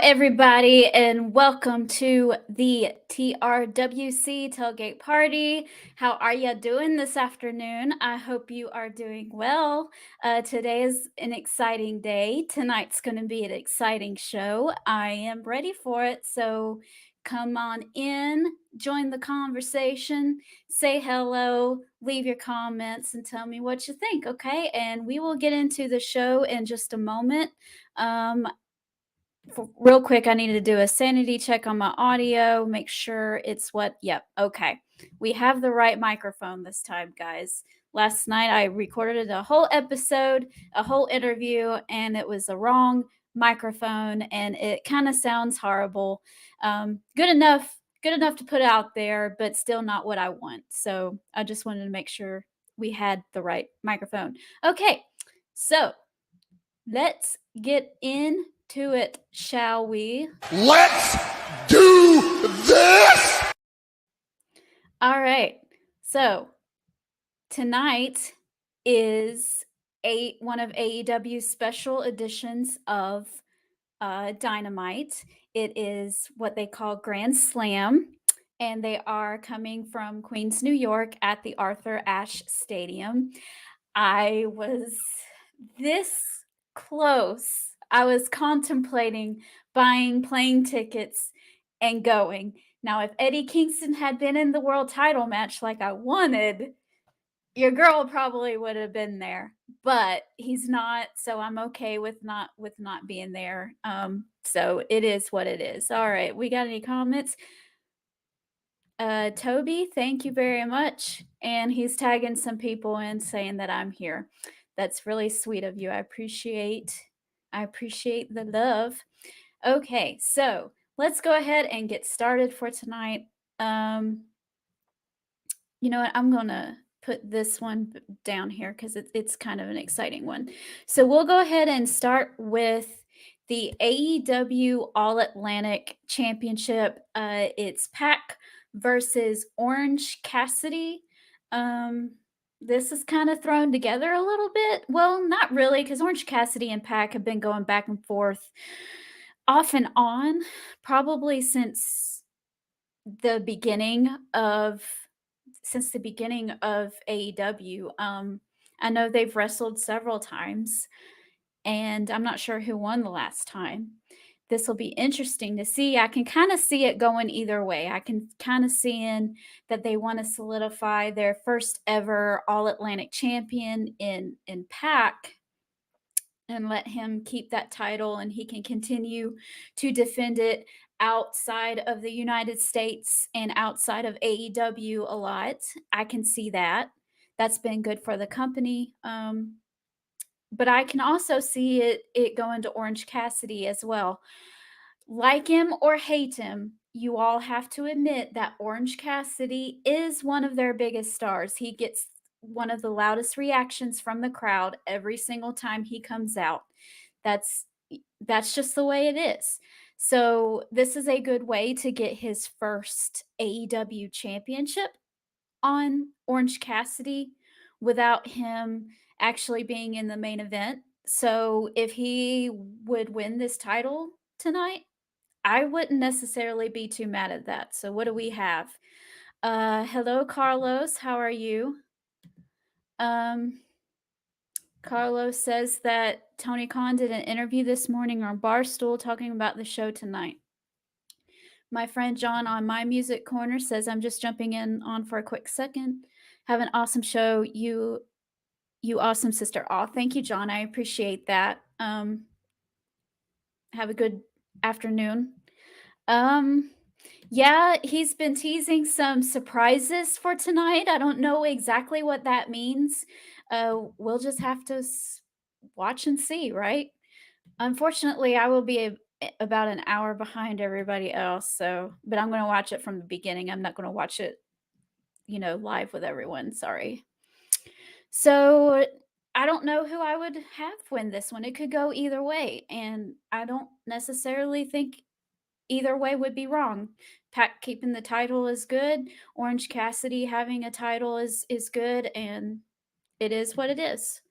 everybody, and welcome to the TRWC Tailgate Party. How are you doing this afternoon? I hope you are doing well. Today is an exciting day. Tonight's going to be an exciting show. I am ready for it, so come on in, join the conversation, say hello, leave your comments, and tell me what you think, okay? And we will get into the show in just a moment. Real quick, I need to do a sanity check on my audio, make sure it's okay. We have the right microphone this time, guys. Last night I recorded a whole episode, a whole interview, and it was the wrong microphone, and it kind of sounds horrible. Good enough to put out there, but still not what I want. So I just wanted to make sure we had the right microphone. Okay, so let's get into it, shall we? Let's do this! All right. So tonight is one of AEW's special editions of Dynamite. It is what they call Grand Slam, and they are coming from Queens, New York at the Arthur Ashe Stadium. I was this close. I was contemplating buying plane tickets and going. Now, if Eddie Kingston had been in the world title match like I wanted, your girl probably would have been there, but he's not, so I'm okay with not being there. So it is what it is. All right, we got any comments? Toby, thank you very much. And he's tagging some people in saying that I'm here. That's really sweet of you. I appreciate the love. Okay, so let's go ahead and get started for tonight. You know what? I'm gonna put this one down here because it's kind of an exciting one. So we'll go ahead and start with the AEW All Atlantic Championship. It's Pac versus Orange Cassidy. This is kind of thrown together a little bit. Well, not really, because Orange Cassidy and Pac have been going back and forth off and on, probably since the beginning of AEW. I know they've wrestled several times, and I'm not sure who won the last time. This will be interesting to see. I can kind of see it going either way. I can kind of seeing that they want to solidify their first ever All Atlantic champion in Pac and let him keep that title, and he can continue to defend it outside of the United States and outside of AEW a lot. I can see that. That's been good for the company. But I can also see it going to Orange Cassidy as well. Like him or hate him, you all have to admit that Orange Cassidy is one of their biggest stars. He gets one of the loudest reactions from the crowd every single time he comes out. That's just the way it is. So this is a good way to get his first AEW championship on Orange Cassidy without him actually being in the main event. So if he would win this title tonight, I wouldn't necessarily be too mad at that. So what do we have? Hello, Carlos. How are you? Carlos says that Tony Khan did an interview this morning on Barstool talking about the show tonight. My friend John on My Music Corner says, I'm just jumping in on for a quick second. Have an awesome show. You awesome sister. Oh, thank you, John. I appreciate that. Have a good afternoon. Yeah, he's been teasing some surprises for tonight. I don't know exactly what that means. We'll just have to watch and see, right? Unfortunately, I will be about an hour behind everybody else, but I'm going to watch it from the beginning. I'm not going to watch it, live with everyone. Sorry. So I don't know who I would have win this one. It could go either way, and I don't necessarily think either way would be wrong. Pac keeping the title is good. Orange Cassidy having a title is good, and it is what it is.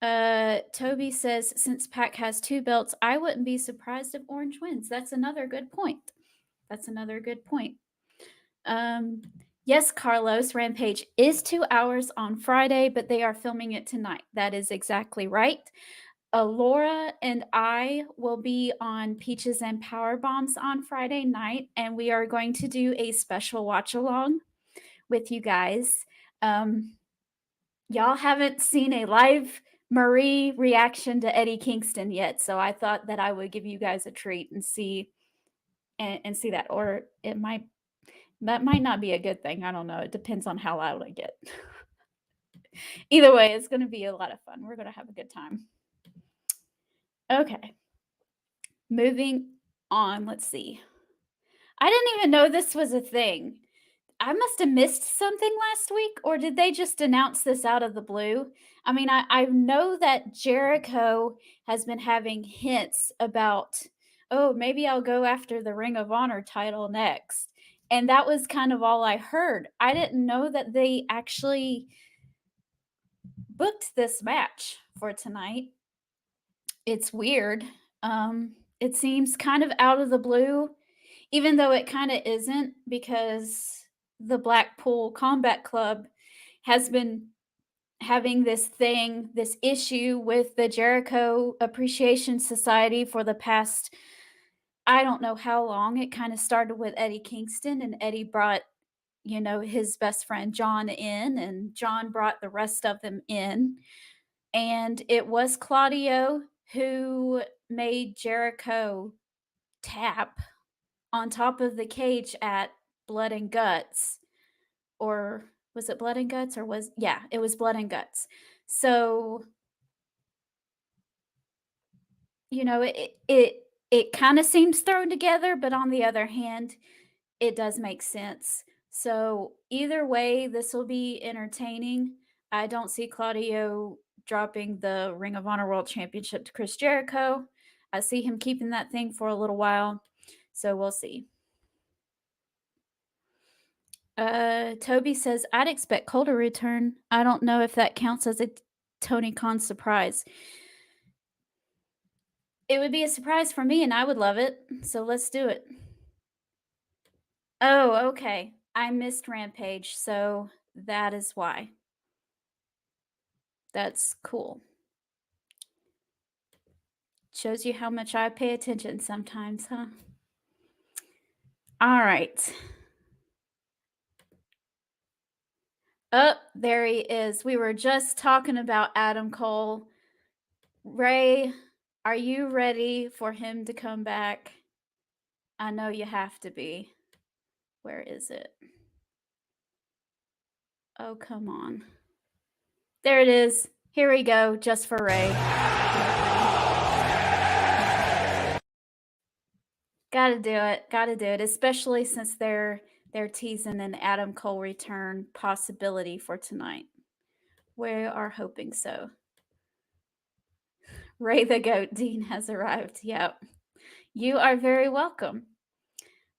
Toby says, since Pac has 2 belts, I wouldn't be surprised if Orange wins. That's another good point. That's another good point. Yes, Carlos, Rampage is 2 hours on Friday, but they are filming it tonight. That is exactly right. Laura and I will be on Peaches and Power Bombs on Friday night, and we are going to do a special watch along with you guys. Y'all haven't seen a live Marie reaction to Eddie Kingston yet, so I thought that I would give you guys a treat and see that, or that might not be a good thing. I don't know. It depends on how loud I get. Either way, it's going to be a lot of fun. We're going to have a good time. Okay. Moving on. Let's see. I didn't even know this was a thing. I must have missed something last week, or did they just announce this out of the blue? I mean, I know that Jericho has been having hints about, oh, maybe I'll go after the Ring of Honor title next. And that was kind of all I heard. I didn't know that they actually booked this match for tonight. It's weird. It seems kind of out of the blue, even though it kind of isn't, because the Blackpool Combat Club has been having this issue with the Jericho Appreciation Society for the past, I don't know how long. It kind of started with Eddie Kingston, and Eddie brought, his best friend John in, and John brought the rest of them in. And it was Claudio who made Jericho tap on top of the cage at Blood and Guts. Or was it Blood and Guts, or it was Blood and Guts. So, it kind of seems thrown together, but on the other hand, it does make sense. So either way, this will be entertaining. I don't see Claudio dropping the Ring of Honor World Championship to Chris Jericho. I see him keeping that thing for a little while. So we'll see. Toby says, I'd expect Cole to return. I don't know if that counts as a Tony Khan surprise. It would be a surprise for me, and I would love it. So let's do it. Oh, okay. I missed Rampage, so that is why. That's cool. Shows you how much I pay attention sometimes, huh? All right. Oh, there he is. We were just talking about Adam Cole. Ray, are you ready for him to come back? I know you have to be. Where is it? Oh, come on. There it is. Here we go, just for Ray. Gotta do it, especially since they're teasing an Adam Cole return possibility for tonight. We are hoping so. Ray the Goat Dean has arrived. Yep. You are very welcome.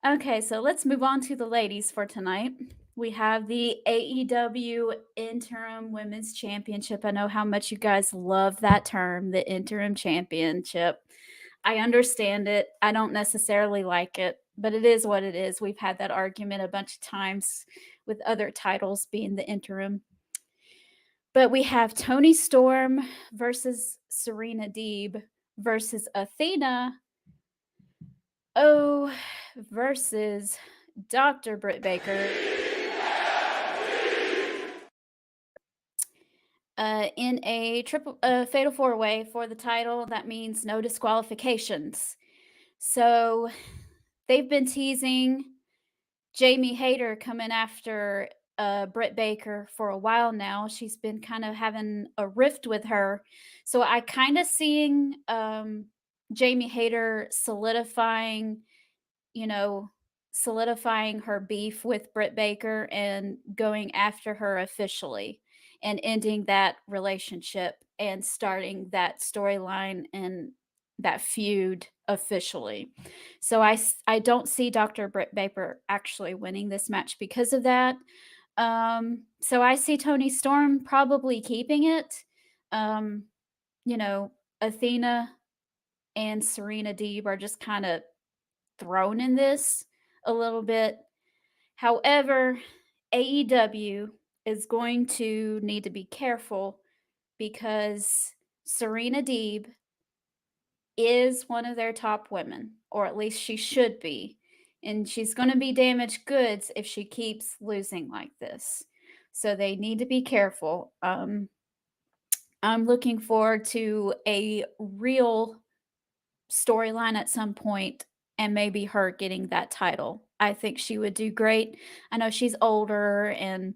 Okay, so let's move on to the ladies for tonight. We have the AEW Interim Women's Championship. I know how much you guys love that term, the Interim Championship. I understand it. I don't necessarily like it, but it is what it is. We've had that argument a bunch of times with other titles being the interim. But we have Toni Storm versus Serena Deeb versus Athena versus Dr. Britt Baker in a fatal four-way for the title. That means no disqualifications. So they've been teasing Jamie Hayter coming after Britt Baker for a while now. She's been kind of having a rift with her. So I kind of seeing Jamie Hayter solidifying her beef with Britt Baker and going after her officially and ending that relationship and starting that storyline and that feud officially. So I don't see Dr. Britt Baker actually winning this match because of that. So I see Toni Storm probably keeping it. you know, Athena and Serena Deeb are just kind of thrown in this a little bit. However, AEW is going to need to be careful because Serena Deeb is one of their top women, or at least she should be. And she's going to be damaged goods if she keeps losing like this. So they need to be careful. I'm looking forward to a real storyline at some point and maybe her getting that title. I think she would do great. I know she's older and,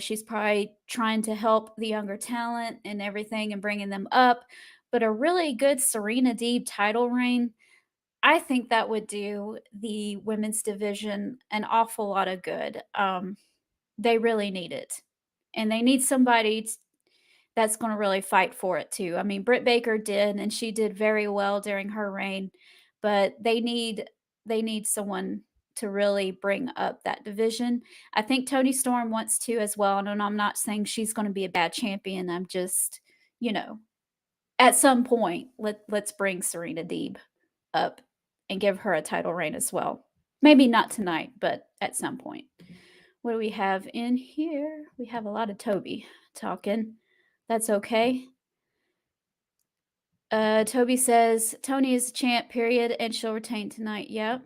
she's probably trying to help the younger talent and everything and bringing them up. But a really good Serena Deeb title reign, I think that would do the women's division an awful lot of good. They really need it. And they need somebody that's gonna really fight for it too. I mean, Britt Baker did, and she did very well during her reign, but they need someone to really bring up that division. I think Toni Storm wants to as well, and I'm not saying she's gonna be a bad champion. I'm just, you know, at some point, let's bring Serena Deeb up and give her a title reign as well. Maybe not tonight, but at some point. What do we have in here? We have a lot of Toby talking. That's okay. Toby says Tony is the champ, period, and she'll retain tonight. Yep.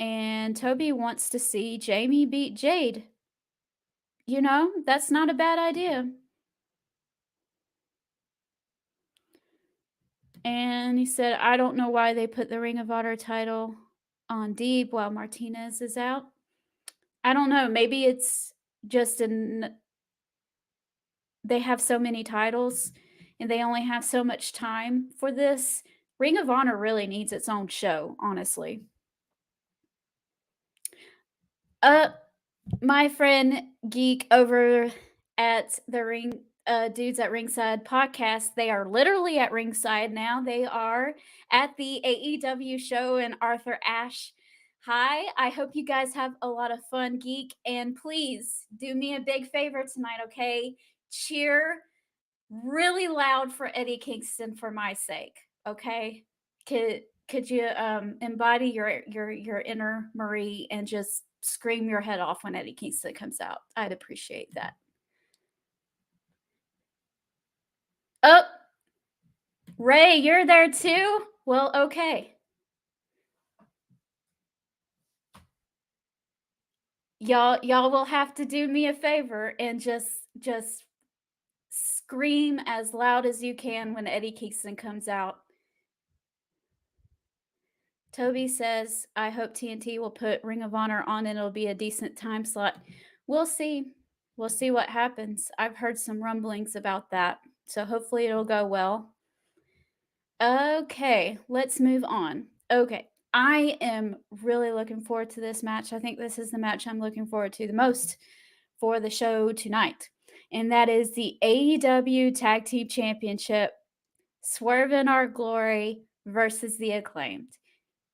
And Toby wants to see Jamie beat Jade. That's not a bad idea. And he said, I don't know why they put the Ring of Honor title on Deeb while Martinez is out. I don't know. Maybe it's just they have so many titles and they only have so much time for this. Ring of Honor really needs its own show, honestly. My friend Geek over at the Dudes at Ringside podcast, they are literally at ringside now. They are at the AEW show in Arthur Ashe. Hi, I hope you guys have a lot of fun, Geek, and please do me a big favor tonight, okay? Cheer really loud for Eddie Kingston for my sake, okay? Could you embody your inner Marie and just scream your head off when Eddie Kingston comes out? I'd appreciate that. Oh, Ray, you're there too? Well, okay. Y'all will have to do me a favor and just scream as loud as you can when Eddie Kingston comes out. Toby says, I hope TNT will put Ring of Honor on and it'll be a decent time slot. We'll see. We'll see what happens. I've heard some rumblings about that. So hopefully it'll go well. Okay, let's move on. Okay, I am really looking forward to this match. I think this is the match I'm looking forward to the most for the show tonight. And that is the AEW Tag Team Championship, Swerve in Our Glory versus the Acclaimed.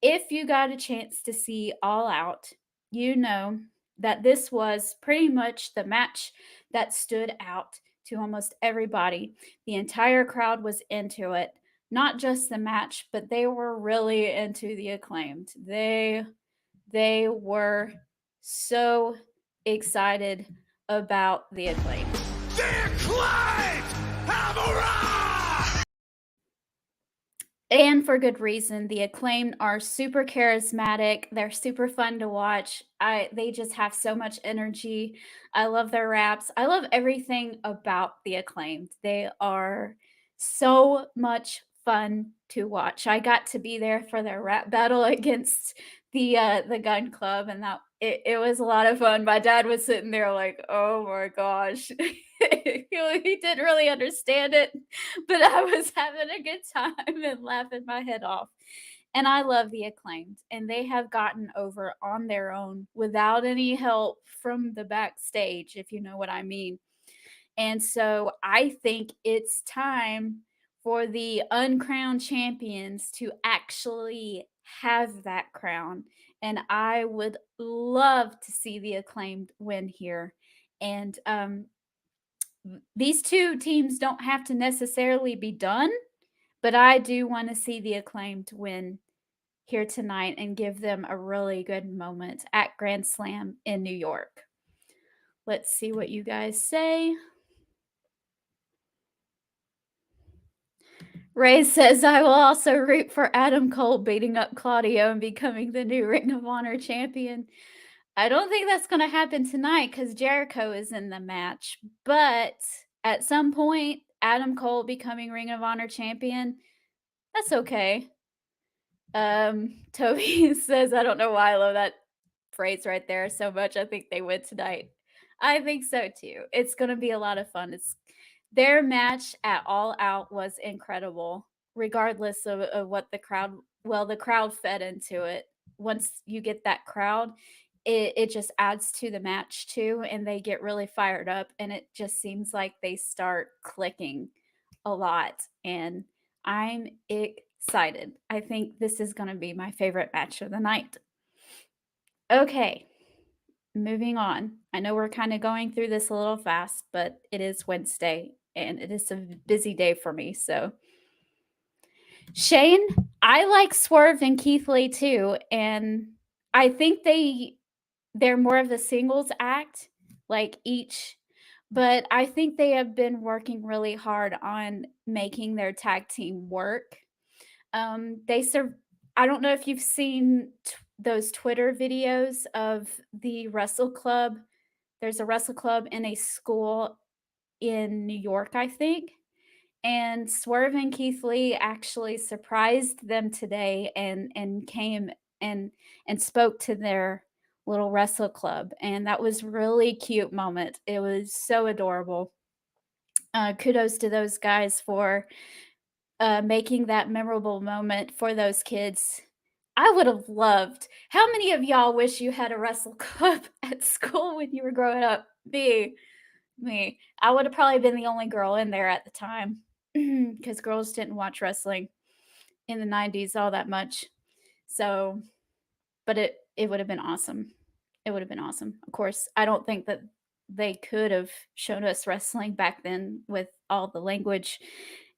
If you got a chance to see All Out, you know that this was pretty much the match that stood out to almost everybody. The entire crowd was into it. Not just the match, but they were really into the Acclaimed. They were so excited about the Acclaimed. The Acclaimed have arrived! And for good reason. The Acclaimed are super charismatic. They're super fun to watch. They just have so much energy. I love their raps. I love everything about the Acclaimed. They are so much fun to watch. I got to be there for their rap battle against the Gun Club, and it was a lot of fun. My dad was sitting there like, oh my gosh. He didn't really understand it, but I was having a good time and laughing my head off. And I love the Acclaimed, and they have gotten over on their own without any help from the backstage, if you know what I mean. And so I think it's time for the uncrowned champions to actually have that crown. And I would love to see the Acclaimed win here. And these two teams don't have to necessarily be done, but I do want to see the Acclaimed win here tonight and give them a really good moment at Grand Slam in New York. Let's see what you guys say. Ray says, I will also root for Adam Cole beating up Claudio and becoming the new Ring of Honor champion. I don't think that's going to happen tonight because Jericho is in the match. But at some point, Adam Cole becoming Ring of Honor champion, that's okay. Toby says, I don't know why I love that phrase right there so much. I think they win tonight. I think so too. It's going to be a lot of fun. Their match at All Out was incredible, regardless of what the crowd fed into it. Once you get that crowd, it just adds to the match too, and they get really fired up, and it just seems like they start clicking a lot. And I'm excited. I think this is going to be my favorite match of the night. Okay, moving on. I know we're kind of going through this a little fast, but it is Wednesday and it is a busy day for me. So, Shane, I like Swerve and Keith Lee too, and I think they're more of the singles act, like each, but I think they have been working really hard on making their tag team work. They serve. I don't know if you've seen those Twitter videos of the wrestle club. There's a wrestle club in a school in New York, I think. And Swerve and Keith Lee actually surprised them today and came and spoke to their little wrestle club, and that was really cute moment. It was so adorable. Kudos to those guys for making that memorable moment for those kids. I would have loved. How many of y'all wish you had a wrestle club at school when you were growing up? Me. I would have probably been the only girl in there at the time because girls didn't watch wrestling in the 90s all that much. So, but it would have been awesome. It would have been awesome. Of course, I don't think that they could have shown us wrestling back then with all the language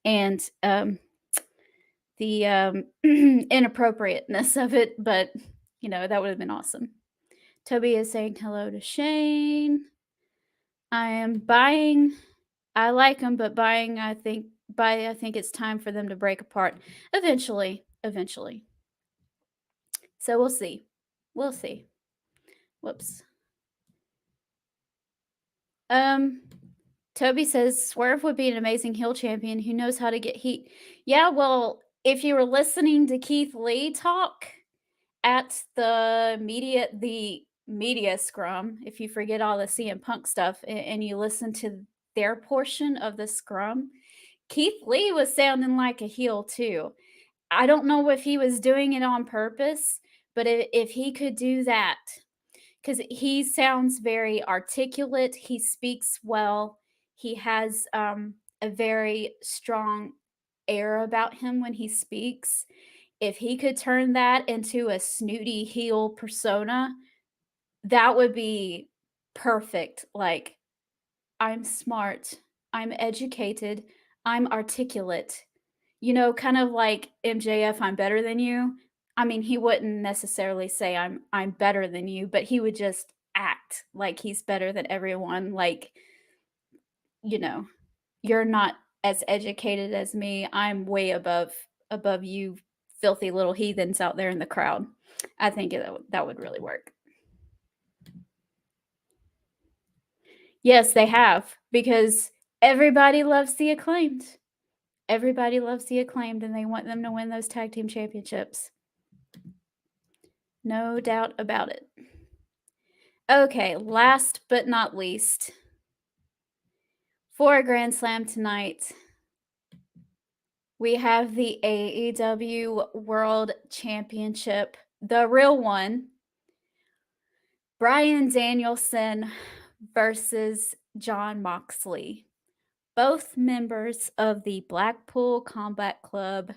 and the inappropriateness of it, but that would have been awesome. Toby is saying hello to Shane. I am buying. I like them, but I think it's time for them to break apart eventually. So we'll see. Whoops. Toby says Swerve would be an amazing heel champion who knows how to get heat. Yeah, well, if you were listening to Keith Lee talk at the media scrum, if you forget all the CM Punk stuff and you listen to their portion of the scrum, Keith Lee was sounding like a heel too. I don't know if he was doing it on purpose, but if he could do that, because he sounds very articulate, he speaks well, he has a very strong air about him when he speaks. If he could turn that into a snooty heel persona, that would be perfect. Like, I'm smart, I'm educated, I'm articulate. Kind of like MJF, I'm better than you. I mean, he wouldn't necessarily say I'm better than you, but he would just act like he's better than everyone. Like, you're not as educated as me. I'm way above you filthy little heathens out there in the crowd. I think that would really work. Yes, they have, because everybody loves the Acclaimed. Everybody loves the Acclaimed, and they want them to win those tag team championships. No doubt about it. Okay, last but not least, for a Grand Slam tonight, we have the AEW World Championship, the real one. Bryan Danielson versus Jon Moxley, both members of the Blackpool Combat Club,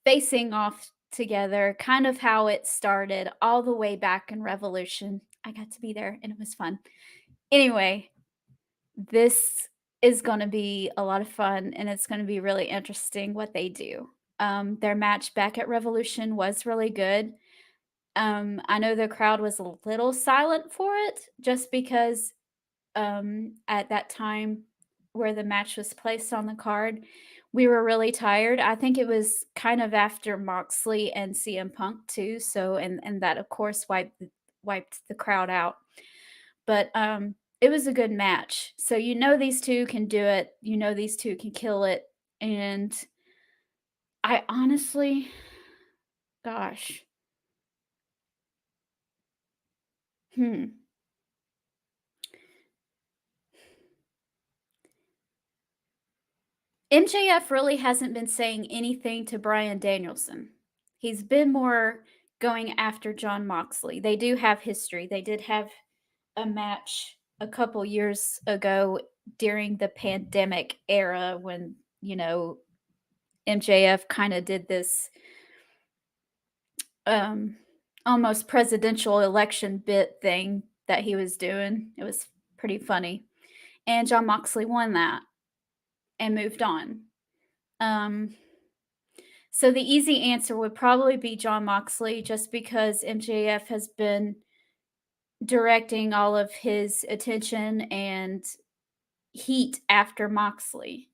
facing off together, kind of how it started all the way back in Revolution. I got to be there and it was fun. Anyway, this is gonna be a lot of fun, and it's gonna be really interesting what they do. Their match back at Revolution was really good. I know the crowd was a little silent for it just because, at that time where the match was placed on the card, we were really tired. I think it was kind of after Moxley and CM Punk too, so and that, of course, wiped the crowd out. But, it was a good match. So you know these 2 can do it, you know these 2 can kill it, and I honestly gosh, hmm. MJF really hasn't been saying anything to Bryan Danielson. He's been more going after Jon Moxley. They do have history. They did have a match a couple years ago during the pandemic era when, MJF kind of did this um almost presidential election bit thing that he was doing. It was pretty funny. And Jon Moxley won that and moved on. Um So the easy answer would probably be Jon Moxley just because MJF has been directing all of his attention and heat after Moxley.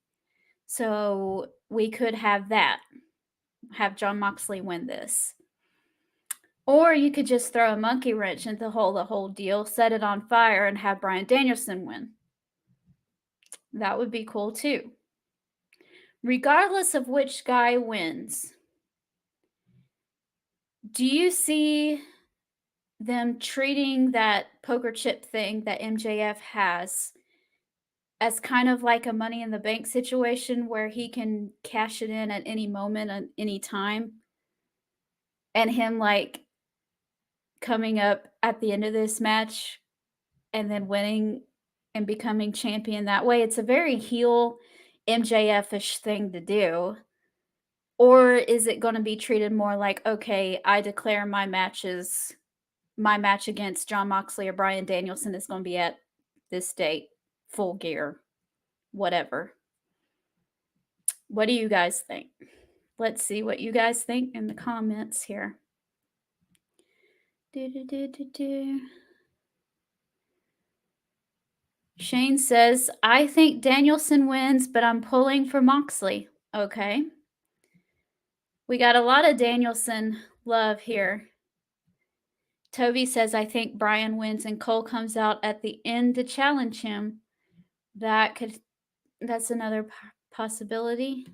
So we could have that, have Jon Moxley win this. Or you could just throw a monkey wrench into the whole deal, set it on fire, and have Bryan Danielson win. That would be cool too. Regardless of which guy wins, do you see them treating that poker chip thing that MJF has as kind of like a money in the bank situation where he can cash it in at any moment, at any time, and him like coming up at the end of this match and then winning and becoming champion that way? It's a very heel MJF-ish thing to do. Or is it going to be treated more like, okay, I declare my match against Jon Moxley or Bryan Danielson is going to be at this date, Full Gear, whatever. What do you guys think? Let's see what you guys think in the comments here. Shane says, I think Danielson wins, but I'm pulling for Moxley. Okay. We got a lot of Danielson love here. Toby says, I think Bryan wins and Cole comes out at the end to challenge him. That's another possibility.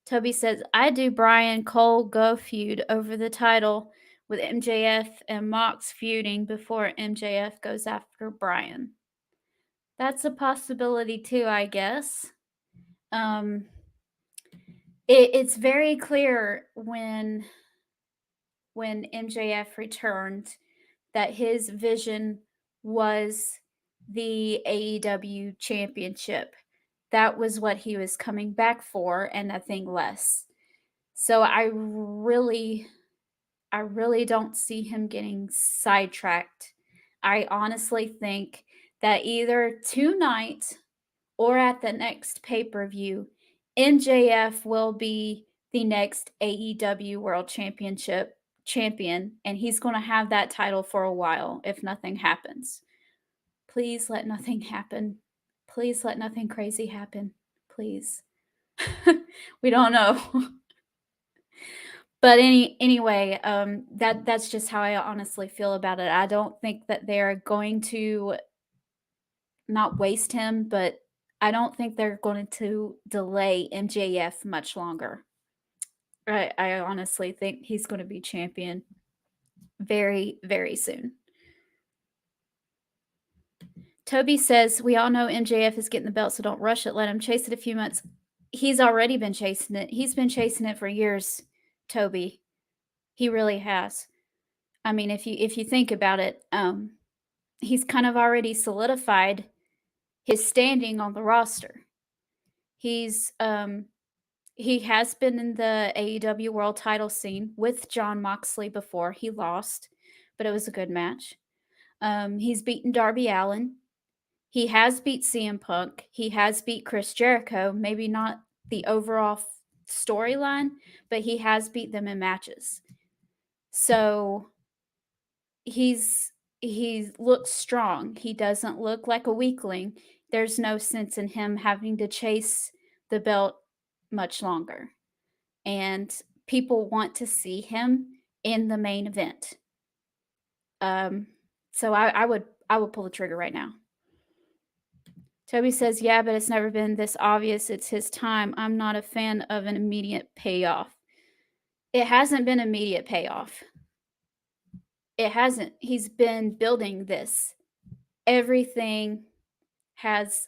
Toby says, I do Bryan Cole go feud over the title with MJF and Mox feuding before MJF goes after Bryan. That's a possibility too, I guess. It's very clear when MJF returned that his vision was the AEW championship. That was what he was coming back for and nothing less. So I really don't see him getting sidetracked. I honestly think that either tonight or at the next pay-per-view, MJF will be the next AEW World Championship champion, and he's going to have that title for a while if nothing happens. Please let nothing happen. Please let nothing crazy happen. Please. We don't know. But anyway, that's just how I honestly feel about it. I don't think that they're going to not waste him, but I don't think they're going to delay MJF much longer. I honestly think he's going to be champion very, very soon. Toby says, we all know MJF is getting the belt, so don't rush it. Let him chase it a few months. He's already been chasing it. He's been chasing it for years, Toby. He really has. I mean, if you think about it, he's kind of already solidified his standing on the roster. He has been in the AEW World Title scene with Jon Moxley before. He lost, but it was a good match. He's beaten Darby Allin. He has beat CM Punk. He has beat Chris Jericho. Maybe not the overall storyline, but he has beat them in matches. So he looks strong. He doesn't look like a weakling. There's no sense in him having to chase the belt much longer. And people want to see him in the main event. So I would pull the trigger right now. Toby says, yeah, but it's never been this obvious. It's his time. I'm not a fan of an immediate payoff. It hasn't been immediate payoff. It hasn't. He's been building this. Everything has,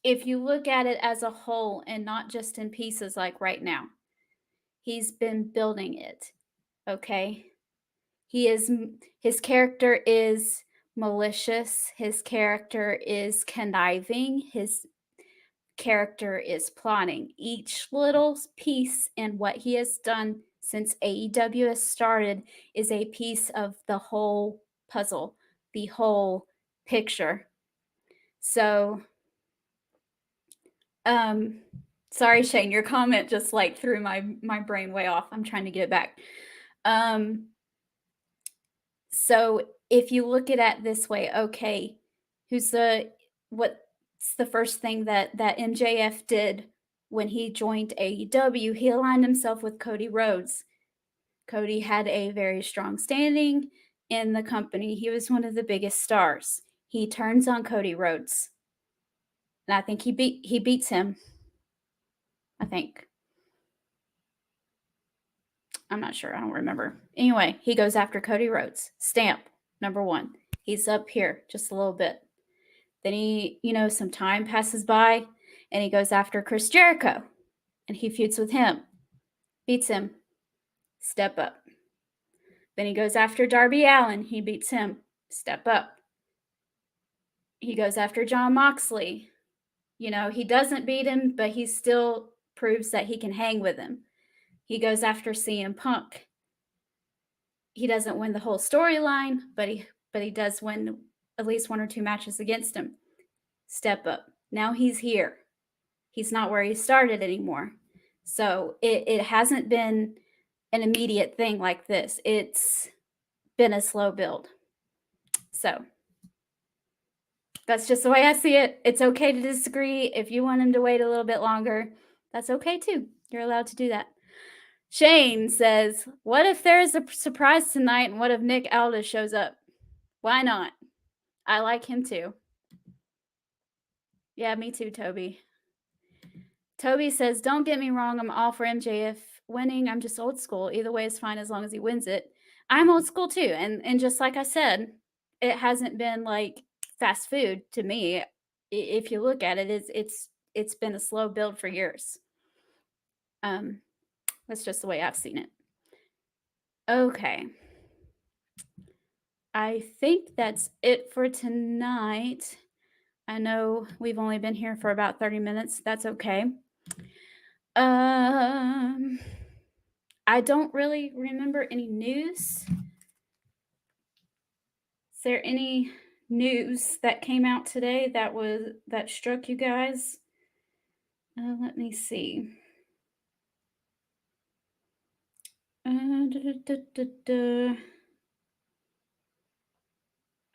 if you look at it as a whole and not just in pieces like right now, he's been building it. Okay? His character is malicious. His character is conniving. His character is plotting. Each little piece in what he has done since AEW has started is a piece of the whole puzzle, the whole picture. So, sorry, Shane, your comment just like threw my brain way off. I'm trying to get it back. So if you look at it this way, okay, what's the first thing that MJF did when he joined AEW? He aligned himself with Cody Rhodes. Cody had a very strong standing in the company. He was one of the biggest stars. He turns on Cody Rhodes. And I think he beats him. I think. I'm not sure. I don't remember. Anyway, he goes after Cody Rhodes. Stamp, number 1. He's up here just a little bit. Then he, some time passes by and he goes after Chris Jericho and he feuds with him. Beats him. Step up. Then he goes after Darby Allin. He beats him. Step up. He goes after Jon Moxley. He doesn't beat him, but he still proves that he can hang with him. He goes after CM Punk. He doesn't win the whole storyline, but he does win at least 1 or 2 matches against him. Step up. Now he's here. He's not where he started anymore. So it hasn't been an immediate thing like this. It's been a slow build. So that's just the way I see it. It's okay to disagree. If you want him to wait a little bit longer, that's okay too. You're allowed to do that. Shane says, what if there is a surprise tonight and what if Nick Aldis shows up? Why not? I like him too. Yeah, me too, Toby. Toby says, don't get me wrong. I'm all for MJF winning. I'm just old school. Either way is fine as long as he wins it. I'm old school too. And just like I said, it hasn't been like fast food to me. If you look at it, it's been a slow build for years. That's just the way I've seen it. Okay. I think that's it for tonight. I know we've only been here for about 30 minutes. That's okay. I don't really remember any news. Is there any news that came out today that struck you guys? Let me see.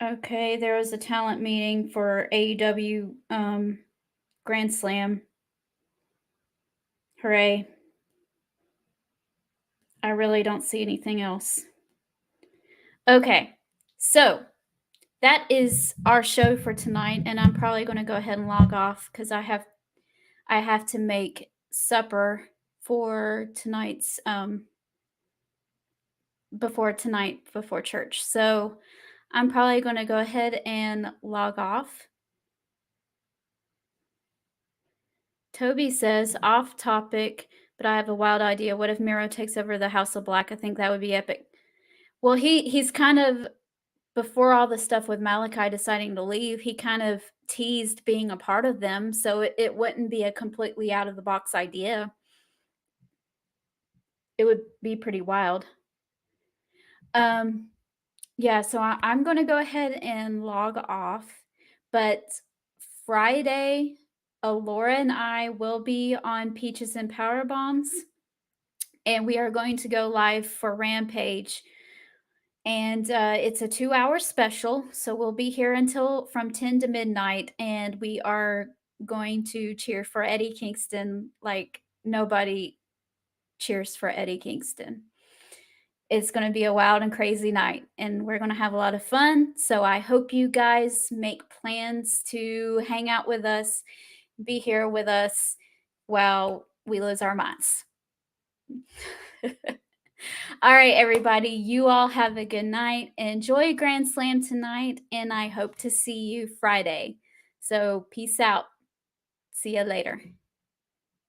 Okay, there was a talent meeting for AEW Grand Slam. Hooray. I really don't see anything else. Okay, so that is our show for tonight, and I'm probably going to go ahead and log off because I have to make supper for tonight's before church. So I'm probably going to go ahead and log off. Toby says, off topic, but I have a wild idea. What if Miro takes over the House of Black? I think that would be epic. Well, he's kind of, before all the stuff with Malachi deciding to leave, he kind of teased being a part of them. So it wouldn't be a completely out of the box idea. It would be pretty wild. Yeah, so I'm going to go ahead and log off, but Friday, Alora and I will be on Peaches and Power Bombs, and we are going to go live for Rampage. And it's a 2-hour special, so we'll be here until from 10 to midnight, and we are going to cheer for Eddie Kingston like nobody cheers for Eddie Kingston. It's going to be a wild and crazy night, and we're going to have a lot of fun. So I hope you guys make plans to hang out with us, be here with us while we lose our minds. All right, everybody, you all have a good night. Enjoy Grand Slam tonight, and I hope to see you Friday. So peace out. See you later.